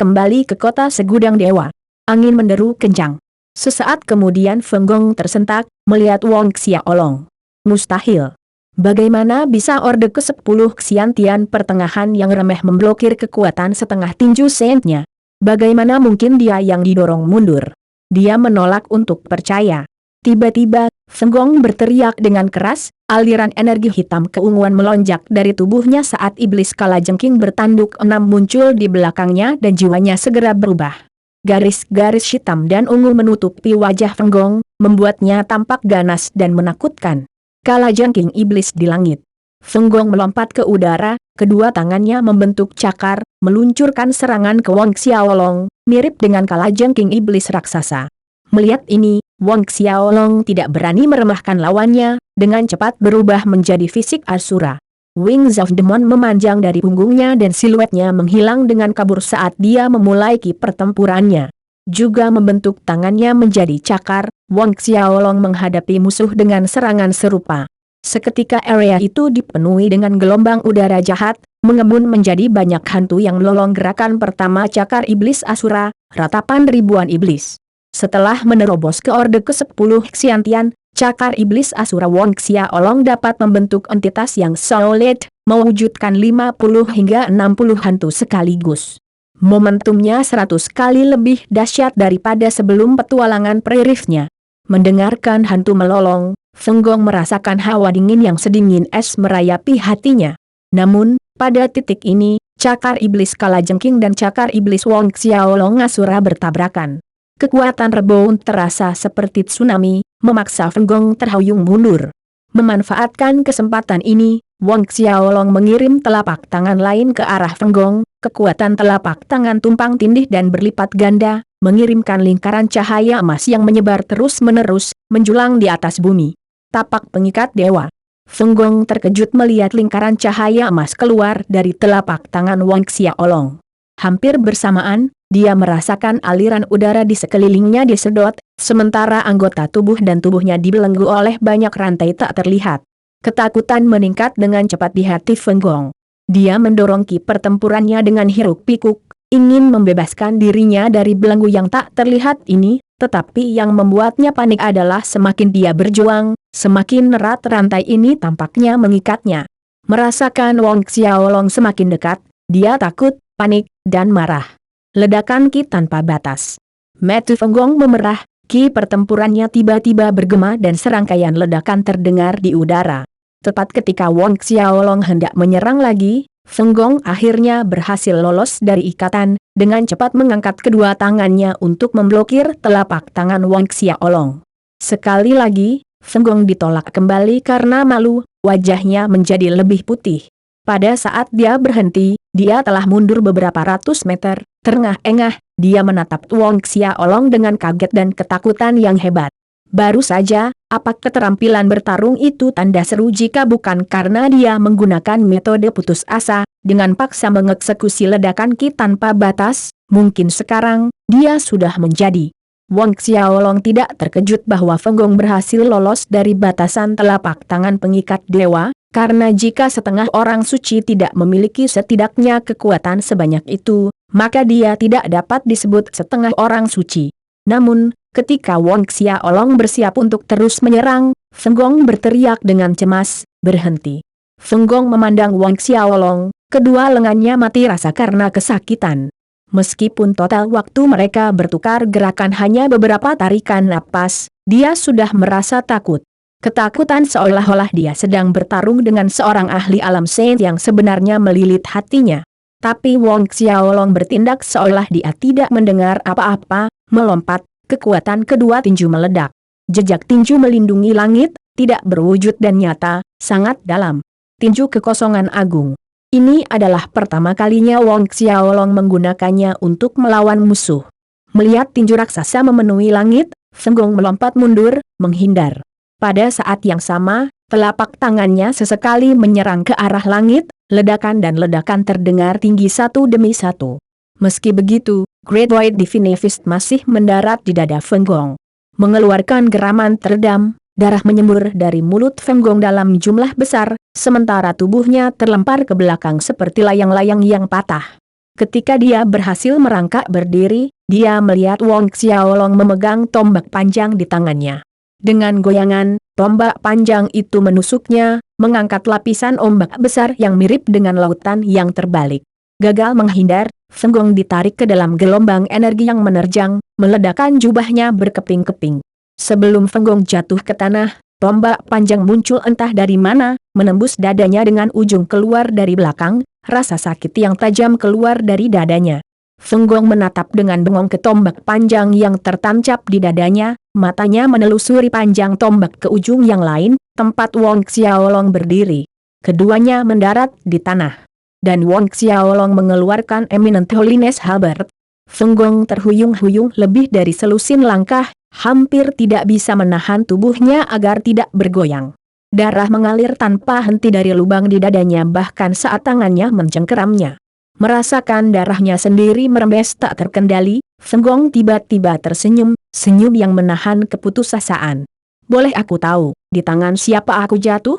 kembali ke kota segudang dewa. Angin menderu kencang. Sesaat kemudian Feng Gong tersentak, melihat Wong Xiaolong. Mustahil. Bagaimana bisa Orde ke-10 Xiantian pertengahan yang remeh memblokir kekuatan setengah tinju Saint-nya? Bagaimana mungkin dia yang didorong mundur? Dia menolak untuk percaya. Tiba-tiba, Feng Gong berteriak dengan keras, aliran energi hitam keunguan melonjak dari tubuhnya saat iblis kalajengking bertanduk 6 muncul di belakangnya dan jiwanya segera berubah. Garis-garis hitam dan ungu menutupi wajah Feng Gong, membuatnya tampak ganas dan menakutkan. Kalajengking iblis di langit. Feng Gong melompat ke udara, kedua tangannya membentuk cakar, meluncurkan serangan ke Wong Xiaolong, mirip dengan kalajengking iblis raksasa. Melihat ini, Wong Xiaolong tidak berani meremehkan lawannya, dengan cepat berubah menjadi fisik asura. Wings of Demon memanjang dari punggungnya dan siluetnya menghilang dengan kabur saat dia memulai ki pertempurannya. Juga membentuk tangannya menjadi cakar, Wong Xiaolong menghadapi musuh dengan serangan serupa. Seketika area itu dipenuhi dengan gelombang udara jahat, mengembun menjadi banyak hantu yang melolong gerakan pertama cakar iblis asura, ratapan ribuan iblis. Setelah menerobos ke Orde ke-10 Xiantian, cakar iblis asura Wong Xiaolong dapat membentuk entitas yang solid, mewujudkan 50 hingga 60 hantu sekaligus. Momentumnya 100 kali lebih dahsyat daripada sebelum petualangan prerifnya. Mendengarkan hantu melolong, Feng Gong merasakan hawa dingin yang sedingin es merayapi hatinya. Namun, pada titik ini, cakar iblis kalajengking dan cakar iblis Wong Xiaolong asura bertabrakan. Kekuatan rebound terasa seperti tsunami, memaksa Feng Gong terhuyung mundur. Memanfaatkan kesempatan ini, Wong Xiaolong mengirim telapak tangan lain ke arah Feng Gong. Kekuatan telapak tangan tumpang tindih dan berlipat ganda, mengirimkan lingkaran cahaya emas yang menyebar terus-menerus, menjulang di atas bumi. Tapak pengikat dewa. Feng Gong terkejut melihat lingkaran cahaya emas keluar dari telapak tangan Wong Xiaolong. Hampir bersamaan, dia merasakan aliran udara di sekelilingnya disedot, sementara anggota tubuh dan tubuhnya dibelenggu oleh banyak rantai tak terlihat. Ketakutan meningkat dengan cepat di hati Feng Gong. Dia mendorong ki pertempurannya dengan hiruk-pikuk, ingin membebaskan dirinya dari belenggu yang tak terlihat ini, tetapi yang membuatnya panik adalah semakin dia berjuang, semakin erat rantai ini tampaknya mengikatnya. Merasakan Wong Xiaolong semakin dekat, dia takut, panik, dan marah. Ledakan ki tanpa batas. Mata Feng Gong memerah, ki pertempurannya tiba-tiba bergema dan serangkaian ledakan terdengar di udara. Tepat ketika Wong Xiaolong hendak menyerang lagi, Feng Gong akhirnya berhasil lolos dari ikatan, dengan cepat mengangkat kedua tangannya untuk memblokir telapak tangan Wong Xiaolong. Sekali lagi, Feng Gong ditolak kembali karena malu, wajahnya menjadi lebih putih. Pada saat dia berhenti, dia telah mundur beberapa ratus meter, terengah-engah, dia menatap Wong Xiaolong dengan kaget dan ketakutan yang hebat. Baru saja, apa keterampilan bertarung itu tanda seru jika bukan karena dia menggunakan metode putus asa, dengan paksa mengeksekusi ledakan ki tanpa batas, mungkin sekarang, dia sudah menjadi. Wong Xiaolong tidak terkejut bahwa Feng Gong berhasil lolos dari batasan telapak tangan pengikat dewa, karena jika setengah orang suci tidak memiliki setidaknya kekuatan sebanyak itu, maka dia tidak dapat disebut setengah orang suci. Namun, ketika Wong Xiaolong bersiap untuk terus menyerang, Feng Gong berteriak dengan cemas, "Berhenti!" Feng Gong memandang Wong Xiaolong, kedua lengannya mati rasa karena kesakitan. Meskipun total waktu mereka bertukar gerakan hanya beberapa tarikan napas, dia sudah merasa takut. Ketakutan seolah-olah dia sedang bertarung dengan seorang ahli alam saint yang sebenarnya melilit hatinya. Tapi Wong Xiaolong bertindak seolah dia tidak mendengar apa-apa, melompat. Kekuatan kedua tinju meledak. Jejak tinju melindungi langit, tidak berwujud dan nyata, sangat dalam. Tinju kekosongan agung. Ini adalah pertama kalinya Wong Xiaolong menggunakannya untuk melawan musuh. Melihat tinju raksasa memenuhi langit, Feng Gong melompat mundur, menghindar. Pada saat yang sama, Telapak tangannya sesekali menyerang ke arah langit, ledakan dan ledakan terdengar tinggi satu demi satu. Meski begitu, Great White Divine Fist masih mendarat di dada Feng Gong. Mengeluarkan geraman teredam, darah menyembur dari mulut Feng Gong dalam jumlah besar, sementara tubuhnya terlempar ke belakang seperti layang-layang yang patah. Ketika dia berhasil merangkak berdiri, dia melihat Wong Xiaolong memegang tombak panjang di tangannya. Dengan goyangan, tombak panjang itu menusuknya, mengangkat lapisan ombak besar yang mirip dengan lautan yang terbalik. Gagal menghindar, Feng Gong ditarik ke dalam gelombang energi yang menerjang, meledakkan jubahnya berkeping-keping. Sebelum Feng Gong jatuh ke tanah, tombak panjang muncul entah dari mana, menembus dadanya dengan ujung keluar dari belakang, rasa sakit yang tajam keluar dari dadanya. Feng Gong menatap dengan bengong ke tombak panjang yang tertancap di dadanya, matanya menelusuri panjang tombak ke ujung yang lain, tempat Wong Xiaolong berdiri. Keduanya mendarat di tanah. Dan Wong Xiaolong mengeluarkan Eminent Holiness Halberd. Feng Gong terhuyung-huyung lebih dari selusin langkah, hampir tidak bisa menahan tubuhnya agar tidak bergoyang. Darah mengalir tanpa henti dari lubang di dadanya bahkan saat tangannya mencengkeramnya. Merasakan darahnya sendiri merembes tak terkendali, Feng Gong tiba-tiba tersenyum, senyum yang menahan keputusasaan. Boleh aku tahu, di tangan siapa aku jatuh?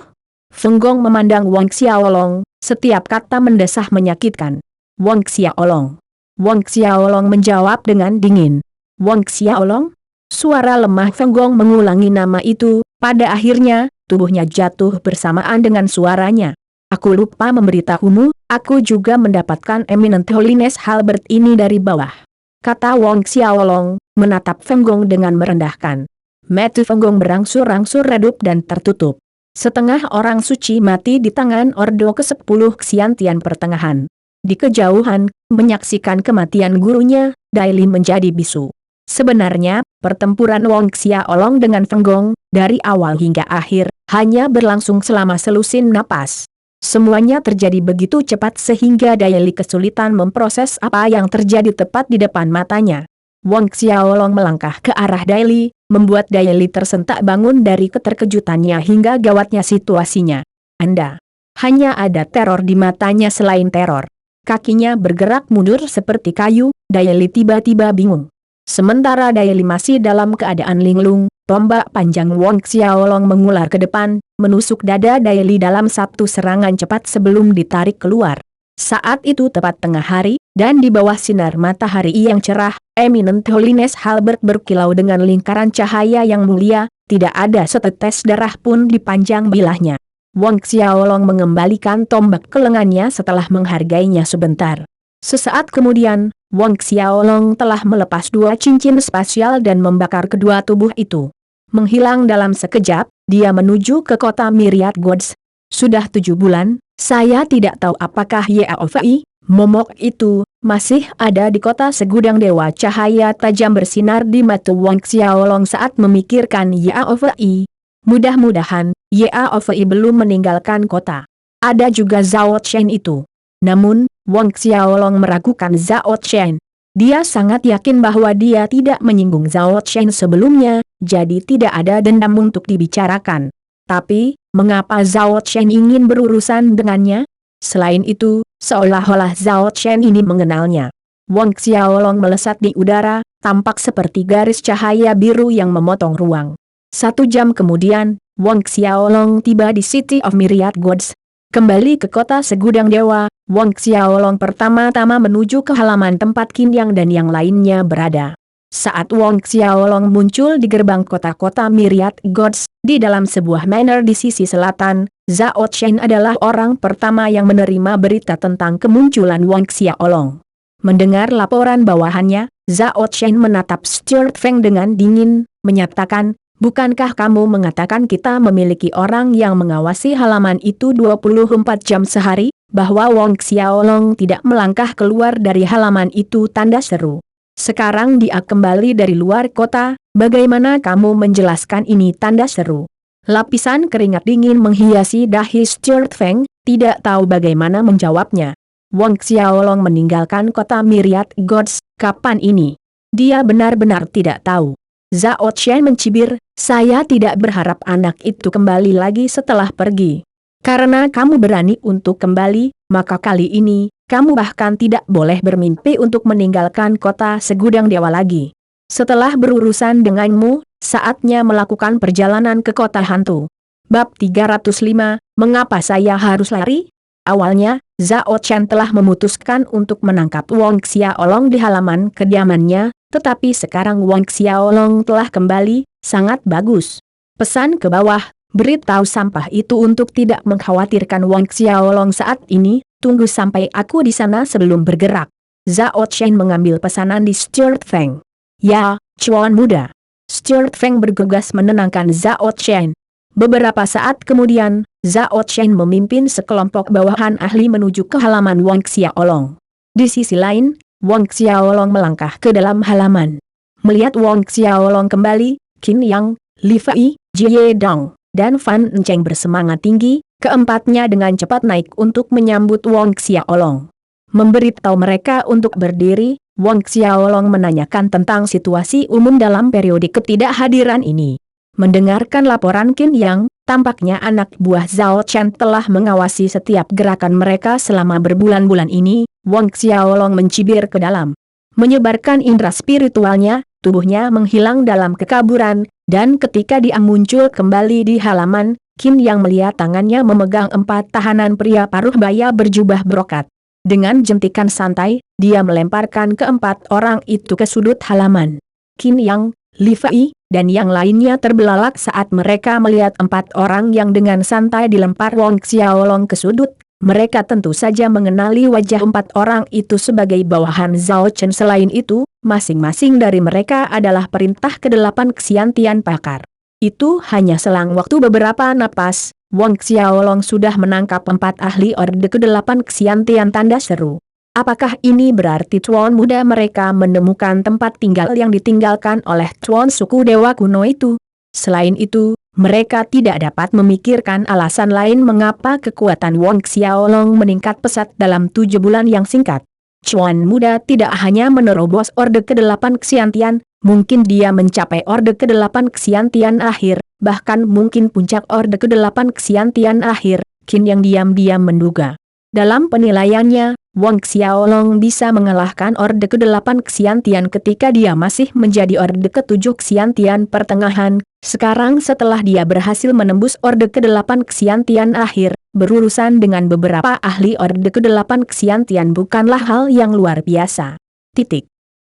Feng Gong memandang Wong Xiaolong, setiap kata mendesah menyakitkan. Wong Xiaolong. Wong Xiaolong menjawab dengan dingin. Wong Xiaolong? Suara lemah Feng Gong mengulangi nama itu, pada akhirnya, tubuhnya jatuh bersamaan dengan suaranya. Aku lupa memberitahumu, aku juga mendapatkan Eminent Holiness Halberd ini dari bawah. Kata Wong Xiaolong, menatap Feng Gong dengan merendahkan. Mata Feng Gong berangsur-angsur redup dan tertutup. Setengah orang suci mati di tangan Ordo ke-10 Xiantian pertengahan. Di kejauhan, menyaksikan kematian gurunya, Daili menjadi bisu. Sebenarnya, pertempuran Wong Xiaolong dengan Feng Gong, dari awal hingga akhir, hanya berlangsung selama selusin napas. Semuanya terjadi begitu cepat sehingga Daili kesulitan memproses apa yang terjadi tepat di depan matanya. Wong Xiaolong melangkah ke arah Daili, membuat Daili tersentak bangun dari keterkejutannya hingga gawatnya situasinya. Anda. Hanya ada teror di matanya selain teror. Kakinya bergerak mundur seperti kayu, Daili tiba-tiba bingung. Sementara Daili masih dalam keadaan linglung, tombak panjang Wong Xiaolong mengular ke depan, menusuk dada Daili dalam satu serangan cepat sebelum ditarik keluar. Saat itu tepat tengah hari, dan di bawah sinar matahari yang cerah, Eminent Holiness Halberd berkilau dengan lingkaran cahaya yang mulia, tidak ada setetes darah pun di panjang bilahnya. Wong Xiaolong mengembalikan tombak ke lengannya setelah menghargainya sebentar. Sesaat kemudian, Wong Xiaolong telah melepas dua cincin spasial dan membakar kedua tubuh itu. Menghilang dalam sekejap, dia menuju ke kota Myriad Gods. Sudah 7 bulan, saya tidak tahu apakah Yaovi, momok itu, masih ada di kota. Segudang dewa cahaya tajam bersinar di mata Wong Xiaolong saat memikirkan Yaovi. Mudah-mudahan, Yaovi belum meninggalkan kota. Ada juga Zhao Chen itu. Namun, Wong Xiaolong meragukan Zhao Chen. Dia sangat yakin bahwa dia tidak menyinggung Zhao Chen sebelumnya, jadi tidak ada dendam untuk dibicarakan. Tapi, mengapa Zhao Chen ingin berurusan dengannya? Selain itu, seolah-olah Zhao Chen ini mengenalnya. Wong Xiaolong melesat di udara, tampak seperti garis cahaya biru yang memotong ruang. 1 jam kemudian, Wong Xiaolong tiba di City of Myriad Gods. Kembali ke kota segudang dewa, Wong Xiaolong pertama-tama menuju ke halaman tempat Qin Yang dan yang lainnya berada. Saat Wong Xiaolong muncul di gerbang kota-kota Myriad Gods, di dalam sebuah manor di sisi selatan, Zhao Chen adalah orang pertama yang menerima berita tentang kemunculan Wong Xiaolong. Mendengar laporan bawahannya, Zhao Chen menatap Stuart Feng dengan dingin, menyatakan, bukankah kamu mengatakan kita memiliki orang yang mengawasi halaman itu 24 jam sehari, bahwa Wong Xiaolong tidak melangkah keluar dari halaman itu? Tanda seru. Sekarang dia kembali dari luar kota, bagaimana kamu menjelaskan ini? Tanda seru. Lapisan keringat dingin menghiasi dahi Stuart Feng, tidak tahu bagaimana menjawabnya. Wong Xiaolong meninggalkan kota Myriad Gods, kapan ini? Dia benar-benar tidak tahu. Zhao Chen mencibir, saya tidak berharap anak itu kembali lagi setelah pergi. Karena kamu berani untuk kembali, maka kali ini, kamu bahkan tidak boleh bermimpi untuk meninggalkan kota Segudang Dewa lagi. Setelah berurusan denganmu, saatnya melakukan perjalanan ke kota hantu. Bab 305, mengapa saya harus lari? Awalnya, Zhao Chen telah memutuskan untuk menangkap Wang Xiaolong di halaman kediamannya, tetapi sekarang Wang Xiaolong telah kembali, sangat bagus. Pesan ke bawah, beritahu sampah itu untuk tidak mengkhawatirkan Wang Xiaolong saat ini, tunggu sampai aku di sana sebelum bergerak. Zhao Chen mengambil pesanan di Stuart Feng. Ya, Chuan muda. Stuart Feng bergegas menenangkan Zhao Chen. Beberapa saat kemudian, Zhao Chen memimpin sekelompok bawahan ahli menuju ke halaman Wang Xiaolong. Di sisi lain, Wang Xiaolong melangkah ke dalam halaman. Melihat Wang Xiaolong kembali, Qin Yang, Li Fei, Jie Dong, dan Fan Encheng bersemangat tinggi, keempatnya dengan cepat naik untuk menyambut Wang Xiaolong. Memberitahu mereka untuk berdiri, Wang Xiaolong menanyakan tentang situasi umum dalam periode ketidakhadiran ini. Mendengarkan laporan Qin Yang, tampaknya anak buah Zhao Chen telah mengawasi setiap gerakan mereka selama berbulan-bulan ini. Wang Xiaolong mencibir ke dalam. Menyebarkan indera spiritualnya, tubuhnya menghilang dalam kekaburan, dan ketika dia muncul kembali di halaman, Qin Yang melihat tangannya memegang 4 tahanan pria paruh baya berjubah brokat. Dengan jentikan santai, dia melemparkan keempat orang itu ke sudut halaman. Qin Yang, Li Fei, dan yang lainnya terbelalak saat mereka melihat 4 orang yang dengan santai dilempar Wang Xiaolong ke sudut. Mereka tentu saja mengenali wajah 4 orang itu sebagai bawahan Zhao Chen. Selain itu, masing-masing dari mereka adalah perintah ke-8 Xiantian Pakar. Itu hanya selang waktu beberapa napas, Wang Xiaolong sudah menangkap 4 ahli Orde ke-8 Xiantian. Tanda seru. Apakah ini berarti tuan muda mereka menemukan tempat tinggal yang ditinggalkan oleh tuan suku Dewa Kuno itu? Selain itu, mereka tidak dapat memikirkan alasan lain mengapa kekuatan Wang Xiaolong meningkat pesat dalam 7 bulan yang singkat. Cuan muda tidak hanya menerobos Orde ke-8 Xiantian, mungkin dia mencapai Orde ke-8 Xiantian akhir, bahkan mungkin puncak Orde ke-8 Xiantian akhir. Qin yang diam-diam menduga. Dalam penilaiannya, Wang Xiaolong bisa mengalahkan Orde ke-8 Xiantian ketika dia masih menjadi Orde ke-7 Xiantian pertengahan. Sekarang setelah dia berhasil menembus Orde ke-8 Xiantian akhir, berurusan dengan beberapa ahli Orde ke-8 Xiantian bukanlah hal yang luar biasa.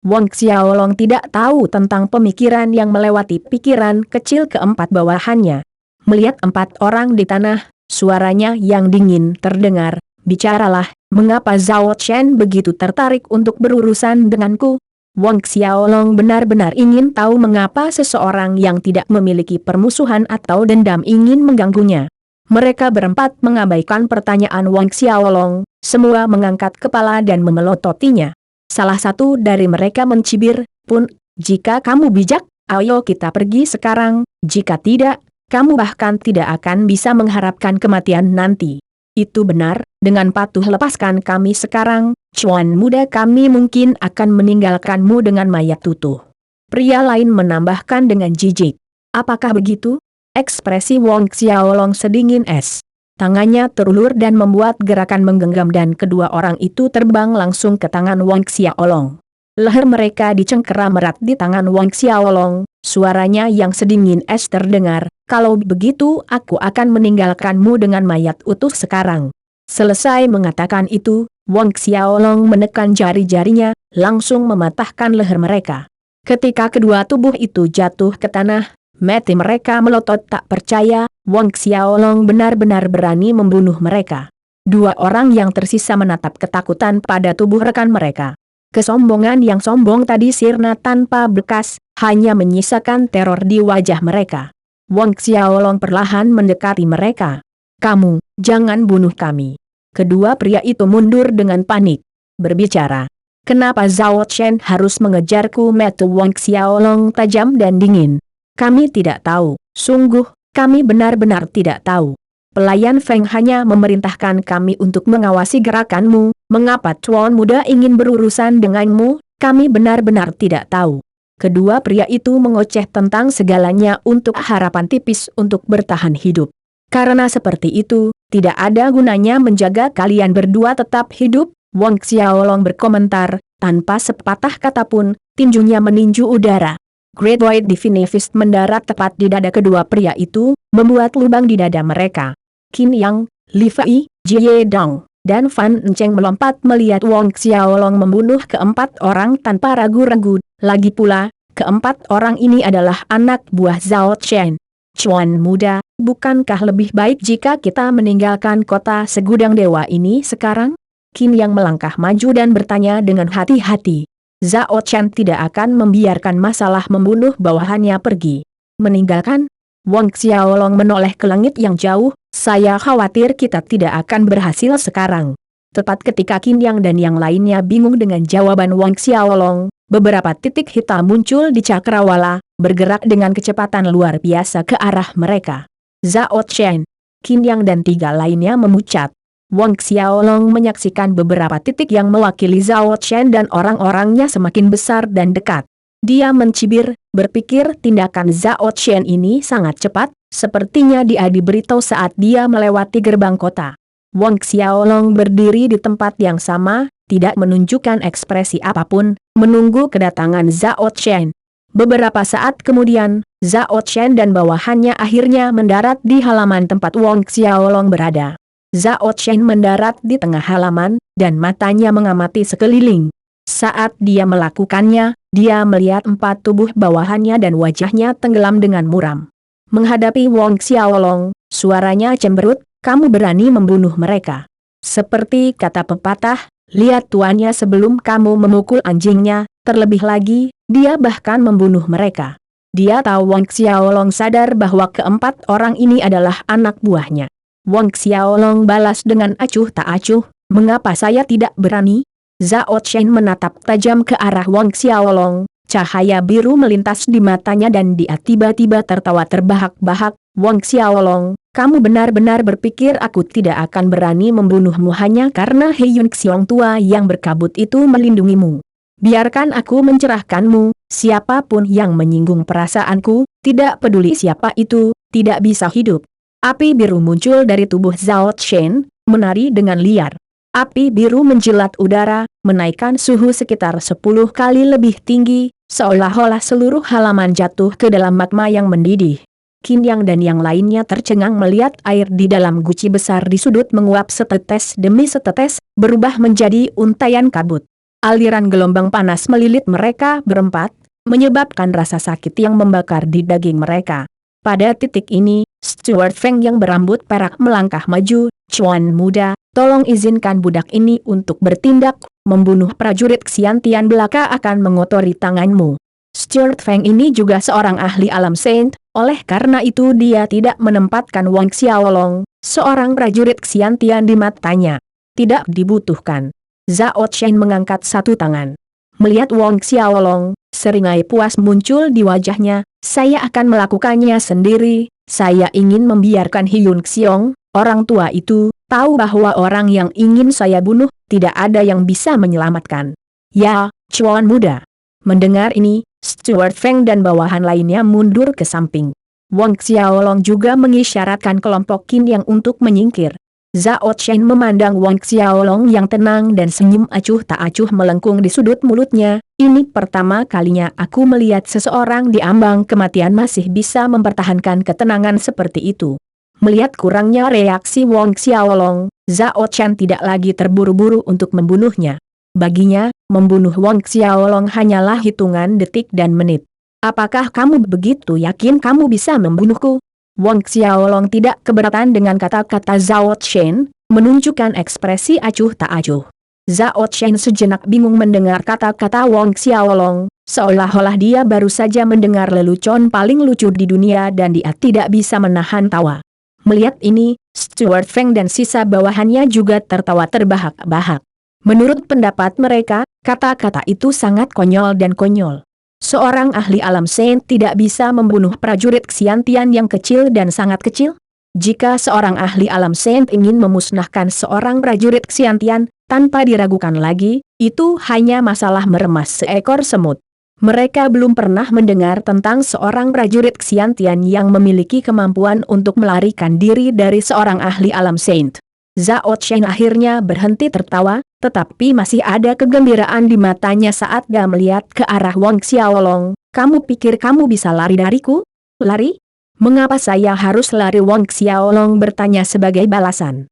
Wang Xiaolong tidak tahu tentang pemikiran yang melewati pikiran kecil keempat bawahannya. Melihat 4 orang di tanah, suaranya yang dingin terdengar. Bicaralah, mengapa Zhao Chen begitu tertarik untuk berurusan denganku? Wang Xiaolong benar-benar ingin tahu mengapa seseorang yang tidak memiliki permusuhan atau dendam ingin mengganggunya. Mereka berempat mengabaikan pertanyaan Wang Xiaolong, semua mengangkat kepala dan memelototinya. Salah satu dari mereka mencibir, "Pun, jika kamu bijak, ayo kita pergi sekarang, jika tidak, kamu bahkan tidak akan bisa mengharapkan kematian nanti." Itu benar, dengan patuh lepaskan kami sekarang, Cuan muda, kami mungkin akan meninggalkanmu dengan mayat utuh. Pria lain menambahkan dengan jijik. Apakah begitu? Ekspresi Wang Xiaolong sedingin es. Tangannya terulur dan membuat gerakan menggenggam dan kedua orang itu terbang langsung ke tangan Wang Xiaolong. Leher mereka dicengkeram erat di tangan Wang Xiaolong, suaranya yang sedingin es terdengar, "Kalau begitu aku akan meninggalkanmu dengan mayat utuh sekarang." Selesai mengatakan itu, Wang Xiaolong menekan jari-jarinya, langsung mematahkan leher mereka. Ketika kedua tubuh itu jatuh ke tanah, mata mereka melotot tak percaya, Wang Xiaolong benar-benar berani membunuh mereka. 2 orang yang tersisa menatap ketakutan pada tubuh rekan mereka. Kesombongan yang sombong tadi sirna tanpa bekas, hanya menyisakan teror di wajah mereka. Wang Xiaolong perlahan mendekati mereka. "Kamu, jangan bunuh kami." Kedua pria itu mundur dengan panik. Berbicara. "Kenapa Zhao Chen harus mengejarku?" Mata Wang Xiaolong tajam dan dingin. "Kami tidak tahu, sungguh, kami benar-benar tidak tahu. Pelayan Feng hanya memerintahkan kami untuk mengawasi gerakanmu. Mengapa tuan muda ingin berurusan denganmu? Kami benar-benar tidak tahu." Kedua pria itu mengoceh tentang segalanya untuk harapan tipis untuk bertahan hidup. Karena seperti itu, tidak ada gunanya menjaga kalian berdua tetap hidup, Wang Xiaolong berkomentar, tanpa sepatah kata pun, tinjunya meninju udara. Great White Divine Fist mendarat tepat di dada kedua pria itu, membuat lubang di dada mereka. Qin Yang, Li Fei, Jie Dong, dan Fan Enceng melompat melihat Wang Xiaolong membunuh keempat orang tanpa ragu-ragu. Lagi pula, keempat orang ini adalah anak buah Zhao Chen. Chuan muda, bukankah lebih baik jika kita meninggalkan kota segudang dewa ini sekarang? Qin Yang melangkah maju dan bertanya dengan hati-hati. Zhao Chen tidak akan membiarkan masalah membunuh bawahannya pergi. Meninggalkan? Wang Xiaolong menoleh ke langit yang jauh, saya khawatir kita tidak akan berhasil sekarang. Tepat ketika Qin Yang dan yang lainnya bingung dengan jawaban Wang Xiaolong, beberapa titik hitam muncul di cakrawala, bergerak dengan kecepatan luar biasa ke arah mereka. Zhao Chen, Qin Yang dan tiga lainnya memucat. Wang Xiaolong menyaksikan beberapa titik yang mewakili Zhao Chen dan orang-orangnya semakin besar dan dekat. Dia mencibir, berpikir tindakan Zhao Chen ini sangat cepat, sepertinya dia diberitahu saat dia melewati gerbang kota. Wang Xiaolong berdiri di tempat yang sama, tidak menunjukkan ekspresi apapun, menunggu kedatangan Zhao Chen. Beberapa saat kemudian, Zhao Chen dan bawahannya akhirnya mendarat di halaman tempat Wang Xiaolong berada. Zhao Chen mendarat di tengah halaman, dan matanya mengamati sekeliling. Saat dia melakukannya, dia melihat empat tubuh bawahannya dan wajahnya tenggelam dengan muram. Menghadapi Wang Xiaolong, suaranya cemberut, kamu berani membunuh mereka. Seperti kata pepatah, lihat tuannya sebelum kamu memukul anjingnya, terlebih lagi, dia bahkan membunuh mereka. Dia tahu Wang Xiaolong sadar bahwa keempat orang ini adalah anak buahnya. Wang Xiaolong balas dengan acuh tak acuh, mengapa saya tidak berani? Zhao Chen menatap tajam ke arah Wang Xiaolong, cahaya biru melintas di matanya dan dia tiba-tiba tertawa terbahak-bahak. Wang Xiaolong, kamu benar-benar berpikir aku tidak akan berani membunuhmu hanya karena He Yun Xiong tua yang berkabut itu melindungimu. Biarkan aku mencerahkanmu, siapapun yang menyinggung perasaanku, tidak peduli siapa itu, tidak bisa hidup. Api biru muncul dari tubuh Zhao Chen, menari dengan liar. Api biru menjilat udara, menaikkan suhu sekitar 10 kali lebih tinggi, seolah-olah seluruh halaman jatuh ke dalam magma yang mendidih. Qin Yang dan yang lainnya tercengang melihat air di dalam guci besar di sudut menguap setetes demi setetes, berubah menjadi untaian kabut. Aliran gelombang panas melilit mereka berempat, menyebabkan rasa sakit yang membakar di daging mereka. Pada titik ini, Steward Feng yang berambut perak melangkah maju, Chuan muda, tolong izinkan budak ini untuk bertindak, membunuh prajurit Xiantian belaka akan mengotori tanganmu. Steward Feng ini juga seorang ahli alam saint, oleh karena itu dia tidak menempatkan Wang Xiaolong, seorang prajurit Xiantian di matanya. Tidak dibutuhkan. Zhao Chen mengangkat satu tangan. Melihat Wang Xiaolong, seringai puas muncul di wajahnya, saya akan melakukannya sendiri, saya ingin membiarkan He Yun Xiong, orang tua itu, tahu bahwa orang yang ingin saya bunuh, tidak ada yang bisa menyelamatkan. Ya, Chuan muda. Mendengar ini, Steward Feng dan bawahan lainnya mundur ke samping. Wang Xiaolong juga mengisyaratkan kelompok Qin Yang untuk menyingkir. Zhao Chen memandang Wang Xiaolong yang tenang dan senyum acuh tak acuh melengkung di sudut mulutnya. Ini pertama kalinya aku melihat seseorang di ambang kematian masih bisa mempertahankan ketenangan seperti itu. Melihat kurangnya reaksi Wang Xiaolong, Zhao Chen tidak lagi terburu-buru untuk membunuhnya. Baginya, membunuh Wang Xiaolong hanyalah hitungan detik dan menit. Apakah kamu begitu yakin kamu bisa membunuhku? Wang Xiaolong tidak keberatan dengan kata-kata Zhao Chen, menunjukkan ekspresi acuh tak acuh. Zhao Chen sejenak bingung mendengar kata-kata Wang Xiaolong, seolah-olah dia baru saja mendengar lelucon paling lucu di dunia dan dia tidak bisa menahan tawa. Melihat ini, Steward Feng dan sisa bawahannya juga tertawa terbahak-bahak. Menurut pendapat mereka, kata-kata itu sangat konyol dan konyol. Seorang ahli alam saint tidak bisa membunuh prajurit Xiantian yang kecil dan sangat kecil? Jika seorang ahli alam saint ingin memusnahkan seorang prajurit Xiantian, tanpa diragukan lagi, itu hanya masalah meremas seekor semut. Mereka belum pernah mendengar tentang seorang prajurit Xiantian yang memiliki kemampuan untuk melarikan diri dari seorang ahli alam Saint. Zhao Chen akhirnya berhenti tertawa, tetapi masih ada kegembiraan di matanya saat dia melihat ke arah Wang Xiaolong. Kamu pikir kamu bisa lari dariku? Lari? Mengapa saya harus lari? Wang Xiaolong bertanya sebagai balasan.